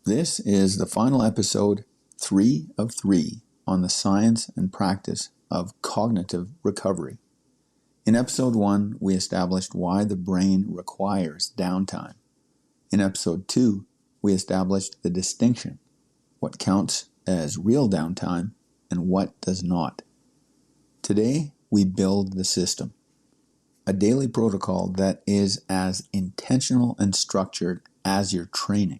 This is the final episode, 3 of 3, on the science and practice of cognitive recovery. In episode 1, we established why the brain requires downtime. In episode 2, we established the distinction, what counts as real downtime and what does not. Today, we build the system, a daily protocol that is as intentional and structured as your training.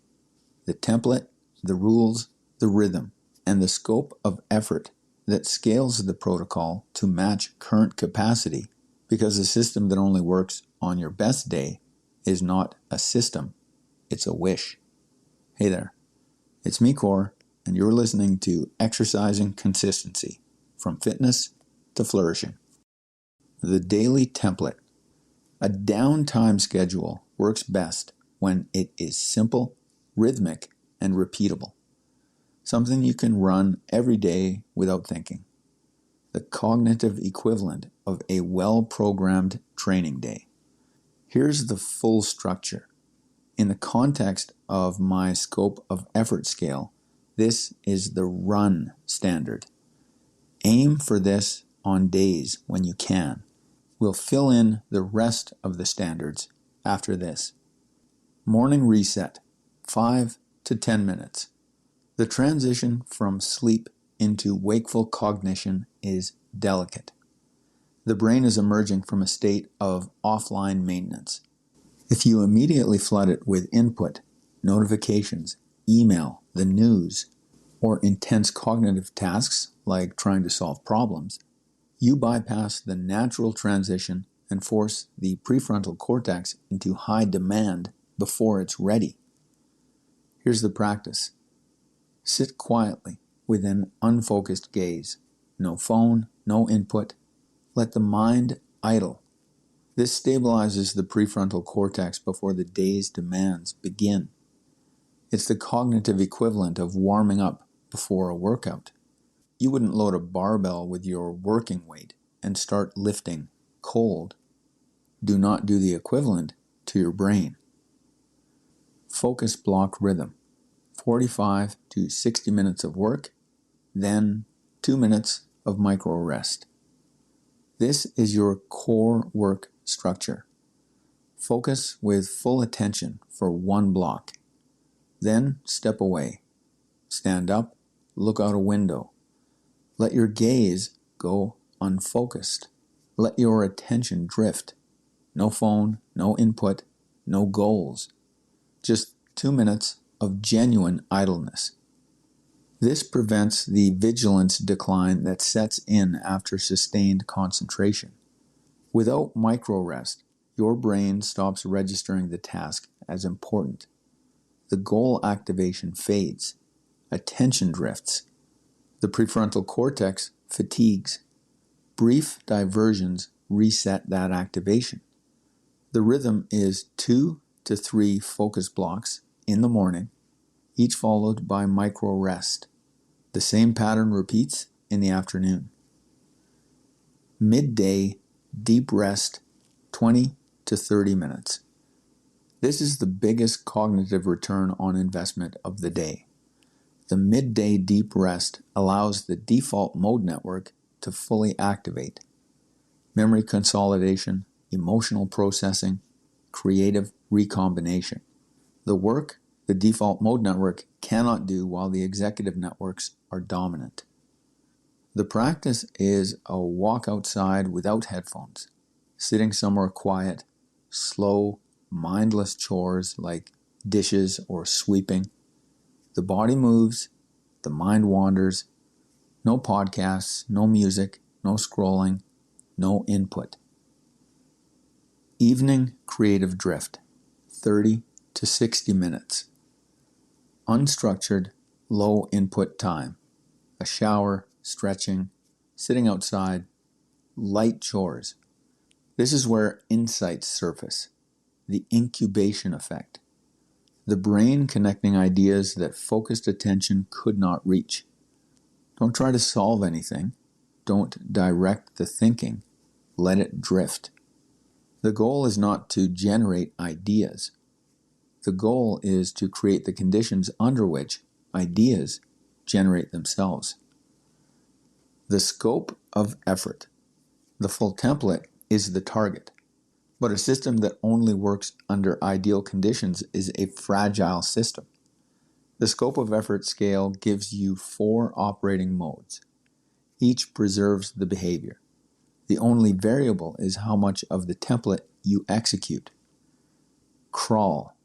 The template, the rules, the rhythm, and the scope of effort that scales the protocol to match current capacity, because a system that only works on your best day is not a system, it's a wish. Hey there, it's me, Core, and you're listening to Exercising Consistency, from fitness to flourishing. The daily template. A downtime schedule works best when it is simple, rhythmic, and repeatable. Something you can run every day without thinking. The cognitive equivalent of a well-programmed training day. Here's the full structure. In the context of my scope of effort scale, this is the run standard. Aim for this on days when you can. We'll fill in the rest of the standards after this. Morning reset, 5 to 10 minutes. The transition from sleep into wakeful cognition is delicate. The brain is emerging from a state of offline maintenance. If you immediately flood it with input, notifications, email, the news, or intense cognitive tasks like trying to solve problems, you bypass the natural transition and force the prefrontal cortex into high demand before it's ready. Here's the practice. Sit quietly with an unfocused gaze. No phone, no input. Let the mind idle. This stabilizes the prefrontal cortex before the day's demands begin. It's the cognitive equivalent of warming up before a workout. You wouldn't load a barbell with your working weight and start lifting cold. Do not do the equivalent to your brain. Focus block rhythm. 45 to 60 minutes of work, then 2 minutes of micro rest. This is your core work structure. Focus with full attention for one block. Then step away. Stand up, look out a window. Let your gaze go unfocused. Let your attention drift. No phone, no input, no goals. Just 2 minutes of genuine idleness. This prevents the vigilance decline that sets in after sustained concentration. Without micro rest, your brain stops registering the task as important. The goal activation fades. Attention drifts. The prefrontal cortex fatigues. Brief diversions reset that activation. The rhythm is 2 to 3 focus blocks in the morning, each followed by micro rest. The same pattern repeats in the afternoon. Midday deep rest, 20 to 30 minutes. This is the biggest cognitive return on investment of the day. The midday deep rest allows the default mode network to fully activate. Memory consolidation, emotional processing, creative recombination. The work the default mode network cannot do while the executive networks are dominant. The practice is a walk outside without headphones, sitting somewhere quiet, slow, mindless chores like dishes or sweeping. The body moves, the mind wanders. No podcasts, no music, no scrolling, no input. Evening creative drift, 30 to 60 minutes. Unstructured, low input time. A shower, stretching, sitting outside, light chores. This is where insights surface. The incubation effect. The brain connecting ideas that focused attention could not reach. Don't try to solve anything. Don't direct the thinking. Let it drift. The goal is not to generate ideas. The goal is to create the conditions under which ideas generate themselves. The scope of effort. The full template is the target, but a system that only works under ideal conditions is a fragile system. The scope of effort scale gives you 4 operating modes. Each preserves the behavior. The only variable is how much of the template you execute. Crawl,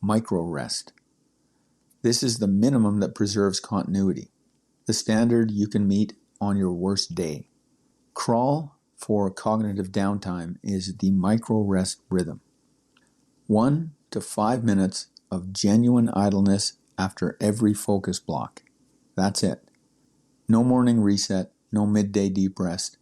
micro rest. This is the minimum that preserves continuity, the standard you can meet on your worst day. Crawl for cognitive downtime is the micro rest rhythm. 1 to 5 minutes of genuine idleness after every focus block. That's it. No morning reset, no midday deep rest,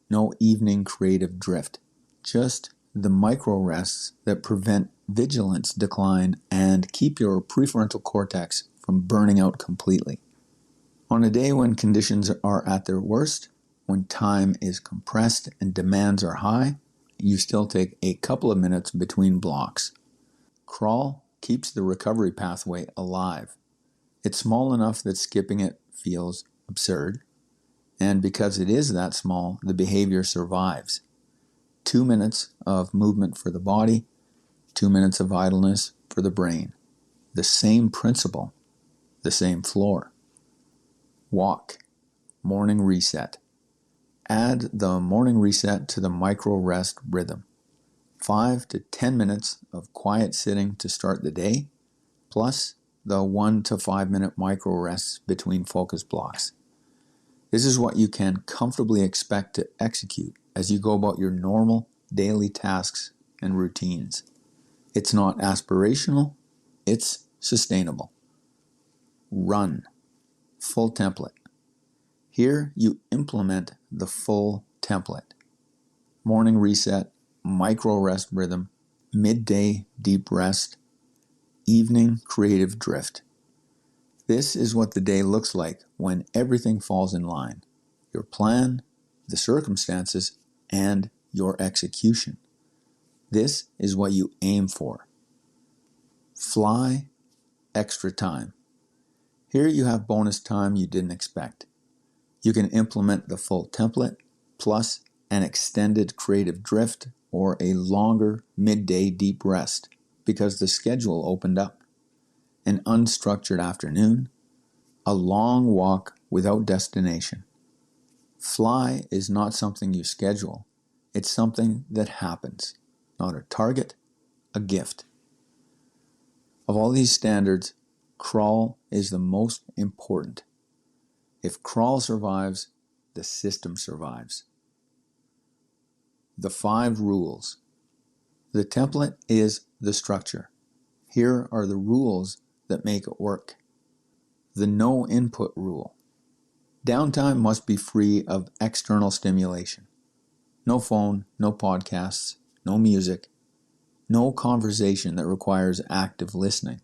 no evening creative drift. Just the micro rests that prevent vigilance decline and keep your prefrontal cortex from burning out completely. On a day when conditions are at their worst, when time is compressed and demands are high, you still take a couple of minutes between blocks. Crawl keeps the recovery pathway alive. It's small enough that skipping it feels absurd, and because it is that small, the behavior survives. 2 minutes of movement for the body, 2 minutes of idleness for the brain. The same principle, the same floor. Walk, morning reset. Add the morning reset to the micro rest rhythm. 5 to 10 minutes of quiet sitting to start the day, plus the 1 to 5 minute micro rests between focus blocks. This is what you can comfortably expect to execute as you go about your normal daily tasks and routines. It's not aspirational, it's sustainable. Run, full template. Here you implement the full template. Morning reset, micro rest rhythm, midday deep rest, evening creative drift. This is what the day looks like when everything falls in line. Your plan, the circumstances, and your execution. This is what you aim for. Fly, extra time. Here you have bonus time you didn't expect. You can implement the full template, plus an extended creative drift or a longer midday deep rest because the schedule opened up. An unstructured afternoon, a long walk without destination. Fly is not something you schedule. It's something that happens, not a target, a gift. Of all these standards, crawl is the most important. If crawl survives, the system survives. The 5 rules. The template is the structure. Here are the rules that make it work. The no input rule. Downtime must be free of external stimulation. No phone, no podcasts, no music, no conversation that requires active listening.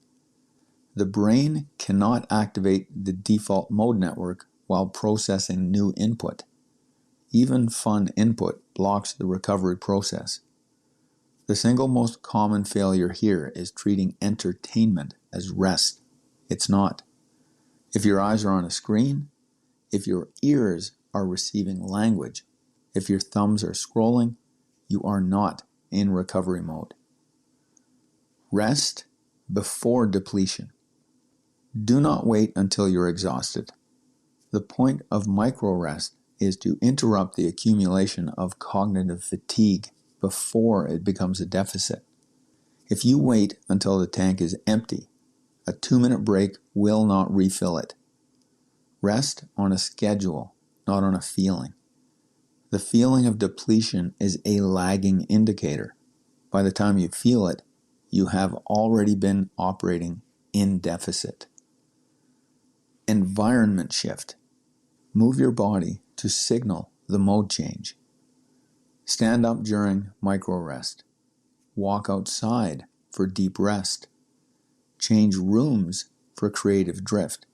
The brain cannot activate the default mode network while processing new input. Even fun input blocks the recovery process. The single most common failure here is treating entertainment as rest. It's not. If your eyes are on a screen, if your ears are receiving language, if your thumbs are scrolling, you are not in recovery mode. Rest before depletion. Do not wait until you're exhausted. The point of micro rest is to interrupt the accumulation of cognitive fatigue before it becomes a deficit. If you wait until the tank is empty, a 2-minute break will not refill it. Rest on a schedule, not on a feeling. The feeling of depletion is a lagging indicator. By the time you feel it, you have already been operating in deficit. Environment shift. Move your body to signal the mode change. Stand up during micro rest. Walk outside for deep rest. Change rooms for creative drift.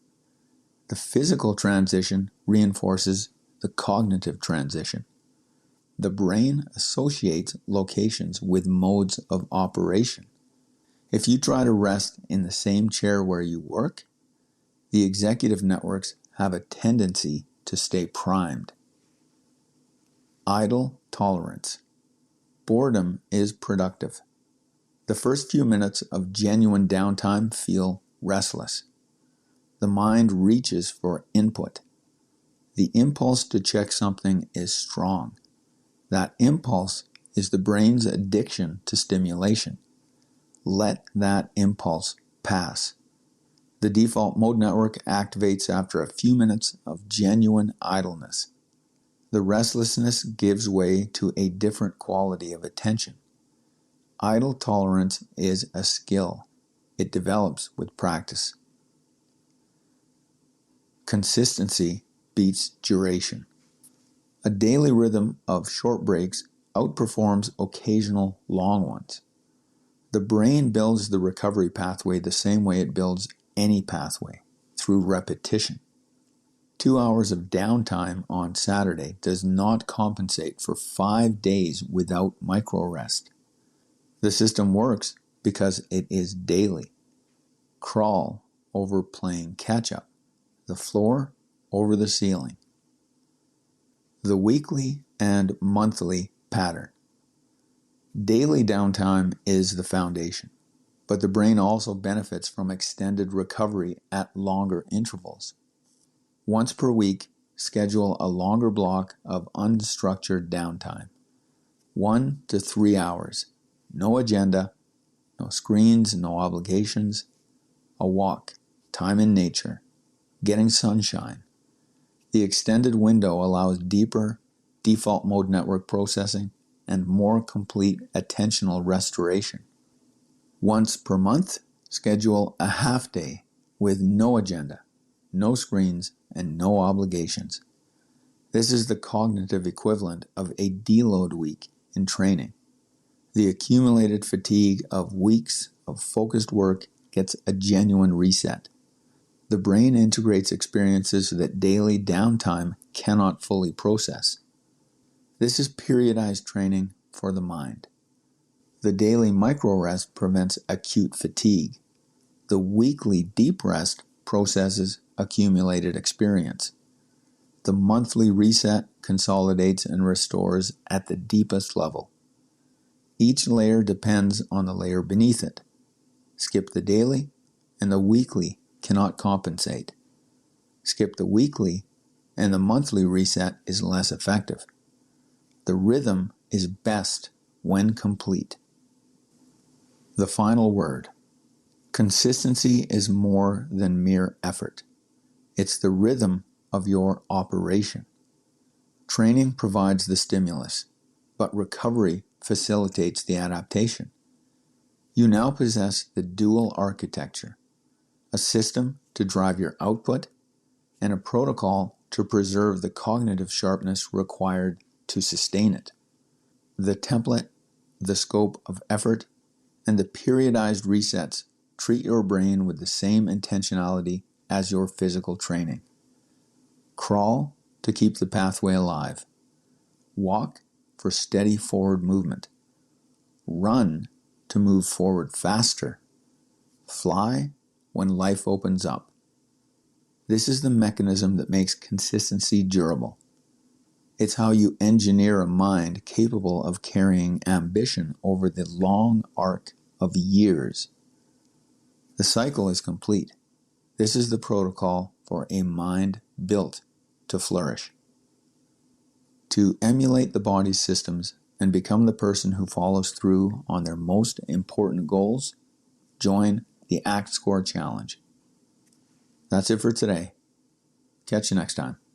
The physical transition reinforces the cognitive transition. The brain associates locations with modes of operation. If you try to rest in the same chair where you work, the executive networks have a tendency to stay primed. Idle tolerance. Boredom is productive. The first few minutes of genuine downtime feel restless. The mind reaches for input. The impulse to check something is strong. That impulse is the brain's addiction to stimulation. Let that impulse pass. The default mode network activates after a few minutes of genuine idleness. The restlessness gives way to a different quality of attention. Idle tolerance is a skill. It develops with practice. Consistency beats duration. A daily rhythm of short breaks outperforms occasional long ones. The brain builds the recovery pathway the same way it builds any pathway, through repetition. 2 hours of downtime on Saturday does not compensate for 5 days without micro rest. The system works because it is daily. Crawl over playing catch up. The floor over the ceiling. The weekly and monthly pattern. Daily downtime is the foundation, but the brain also benefits from extended recovery at longer intervals. Once per week, schedule a longer block of unstructured downtime. 1 to 3 hours. No agenda, no screens, no obligations. A walk, time in nature, getting sunshine. The extended window allows deeper default mode network processing and more complete attentional restoration. Once per month, schedule a half day with no agenda, no screens, and no obligations. This is the cognitive equivalent of a deload week in training. The accumulated fatigue of weeks of focused work gets a genuine reset. The brain integrates experiences that daily downtime cannot fully process. This is periodized training for the mind. The daily micro rest prevents acute fatigue. The weekly deep rest processes accumulated experience. The monthly reset consolidates and restores at the deepest level. Each layer depends on the layer beneath it. Skip the daily, and the weekly cannot compensate. Skip the weekly, and the monthly reset is less effective. The rhythm is best when complete. The final word. Consistency is more than mere effort. It's the rhythm of your operation. Training provides the stimulus, but recovery facilitates the adaptation. You now possess the dual architecture, a system to drive your output and a protocol to preserve the cognitive sharpness required to sustain it. The template, the scope of effort, and the periodized resets treat your brain with the same intentionality as your physical training. Crawl to keep the pathway alive. Walk for steady forward movement. Run to move forward faster. Fly when life opens up. This is the mechanism that makes consistency durable. It's how you engineer a mind capable of carrying ambition over the long arc of years. The cycle is complete. This is the protocol for a mind built to flourish. To emulate the body's systems and become the person who follows through on their most important goals, join the Act Score Challenge. That's it for today. Catch you next time.